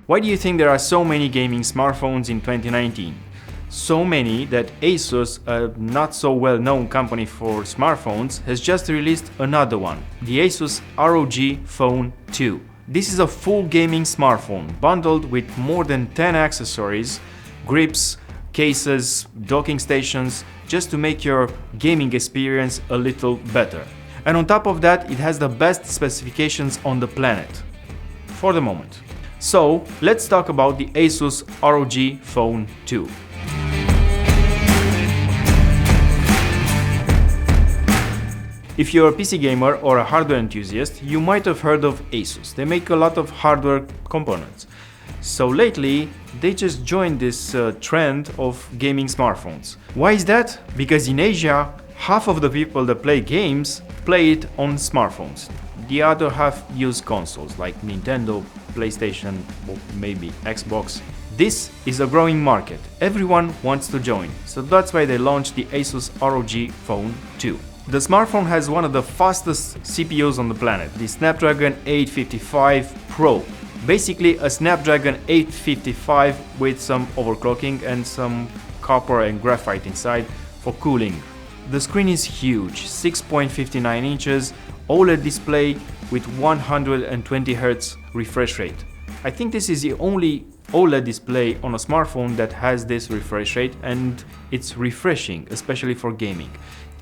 Why do you think there are so many gaming smartphones in 2019? So many that ASUS, a not so well known company for smartphones, has just released another one, the ASUS ROG Phone II. This is a full gaming smartphone bundled with more than 10 accessories, grips, cases, docking stations, just to make your gaming experience a little better. And on top of that, it has the best specifications on the planet, for the moment. So let's talk about the ASUS ROG Phone II. If you're a PC gamer or a hardware enthusiast, you might have heard of ASUS. They make a lot of hardware components. So lately, they just joined this trend of gaming smartphones. Why is that? Because in Asia, half of the people that play games play it on smartphones. The other half use consoles like Nintendo, PlayStation, or maybe Xbox. This is a growing market. Everyone wants to join. So that's why they launched the ASUS ROG Phone II. The smartphone has one of the fastest CPUs on the planet, the Snapdragon 855 Pro. Basically a Snapdragon 855 with some overclocking and some copper and graphite inside for cooling. The screen is huge, 6.59 inches, OLED display with 120 Hz refresh rate. I think this is the only OLED display on a smartphone that has this refresh rate, and it's refreshing, especially for gaming.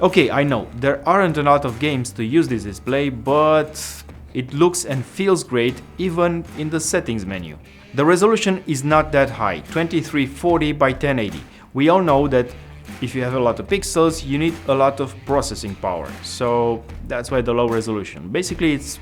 Okay, I know, there aren't a lot of games to use this display, but it looks and feels great even in the settings menu. The resolution is not that high, 2340 by 1080. We all know that if you have a lot of pixels, you need a lot of processing power, so that's why the low resolution. Basically, it's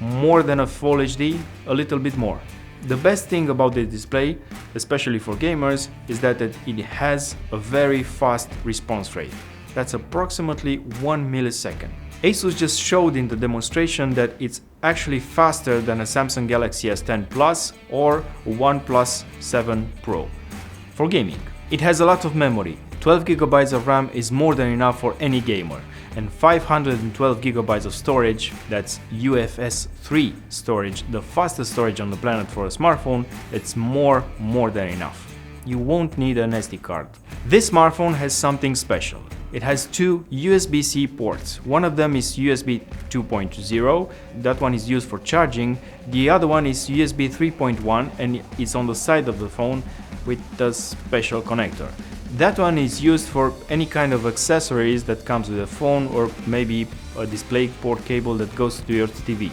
more than a Full HD, a little bit more. The best thing about the display, especially for gamers, is that it has a very fast response rate. That's approximately 1 millisecond. ASUS just showed in the demonstration that it's actually faster than a Samsung Galaxy S10 Plus or OnePlus 7 Pro for gaming. It has a lot of memory. 12 GB of RAM is more than enough for any gamer, and 512 GB of storage, that's UFS 3 storage, the fastest storage on the planet for a smartphone, it's more than enough. You won't need an SD card. This smartphone has something special. It has two USB-C ports. One of them is USB 2.0, that one is used for charging. The other one is USB 3.1 and it's on the side of the phone with a special connector. That one is used for any kind of accessories that comes with a phone, or maybe a display port cable that goes to your TV.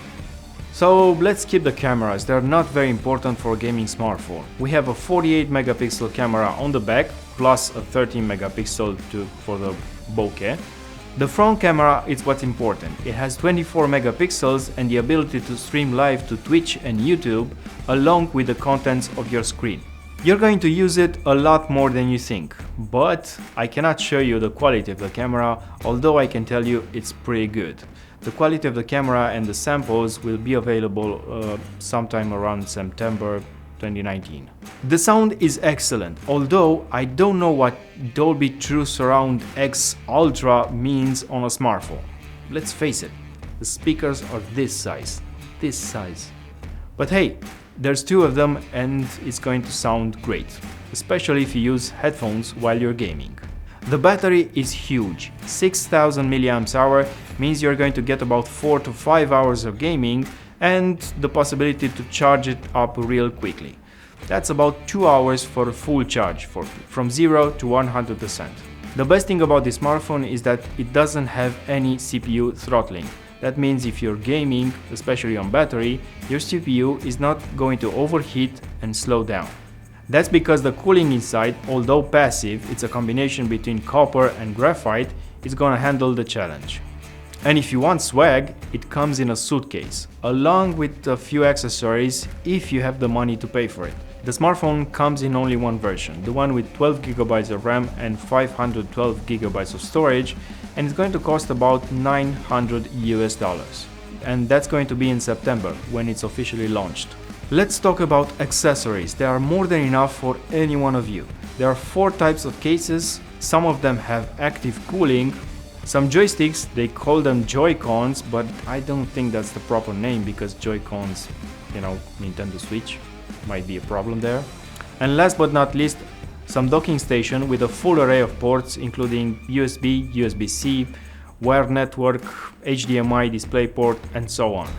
So let's skip the cameras, they're not very important for a gaming smartphone. We have a 48 megapixel camera on the back, plus a 13 megapixel for the bokeh. The front camera is what's important. It has 24 megapixels and the ability to stream live to Twitch and YouTube, along with the contents of your screen. You're going to use it a lot more than you think, but I cannot show you the quality of the camera, although I can tell you it's pretty good. The quality of the camera and the samples will be available sometime around September 2019. The sound is excellent, although I don't know what Dolby True Surround X Ultra means on a smartphone. Let's face it, the speakers are this size. But hey, there's two of them and it's going to sound great, especially if you use headphones while you're gaming. The battery is huge, 6000 mAh means you're going to get about 4 to 5 hours of gaming and the possibility to charge it up real quickly. That's about 2 hours for a full charge, from 0 to 100%. The best thing about this smartphone is that it doesn't have any CPU throttling. That means if you're gaming, especially on battery, your CPU is not going to overheat and slow down. That's because the cooling inside, although passive, it's a combination between copper and graphite, is gonna handle the challenge. And if you want swag, it comes in a suitcase, along with a few accessories if you have the money to pay for it. The smartphone comes in only one version, the one with 12 GB of RAM and 512 GB of storage, and it's going to cost about $900 US. And that's going to be in September, when it's officially launched. Let's talk about accessories. There are more than enough for any one of you. There are 4 types of cases, some of them have active cooling. Some joysticks, they call them Joy-Cons, but I don't think that's the proper name because Joy-Cons, you know, Nintendo Switch. might be a problem there. And last but not least, some docking station with a full array of ports including USB, USB-C, wired network, HDMI, DisplayPort, and so on.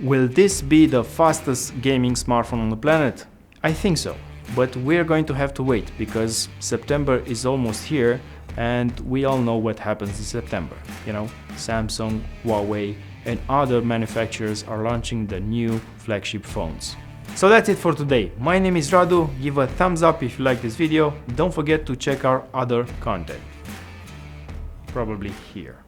Will this be the fastest gaming smartphone on the planet? I think so, but we're going to have to wait because September is almost here and we all know what happens in September. You know, Samsung, Huawei, and other manufacturers are launching the new flagship phones. So that's it for today. My name is Radu. Give a thumbs up if you like this video. Don't forget to check our other content. Probably here.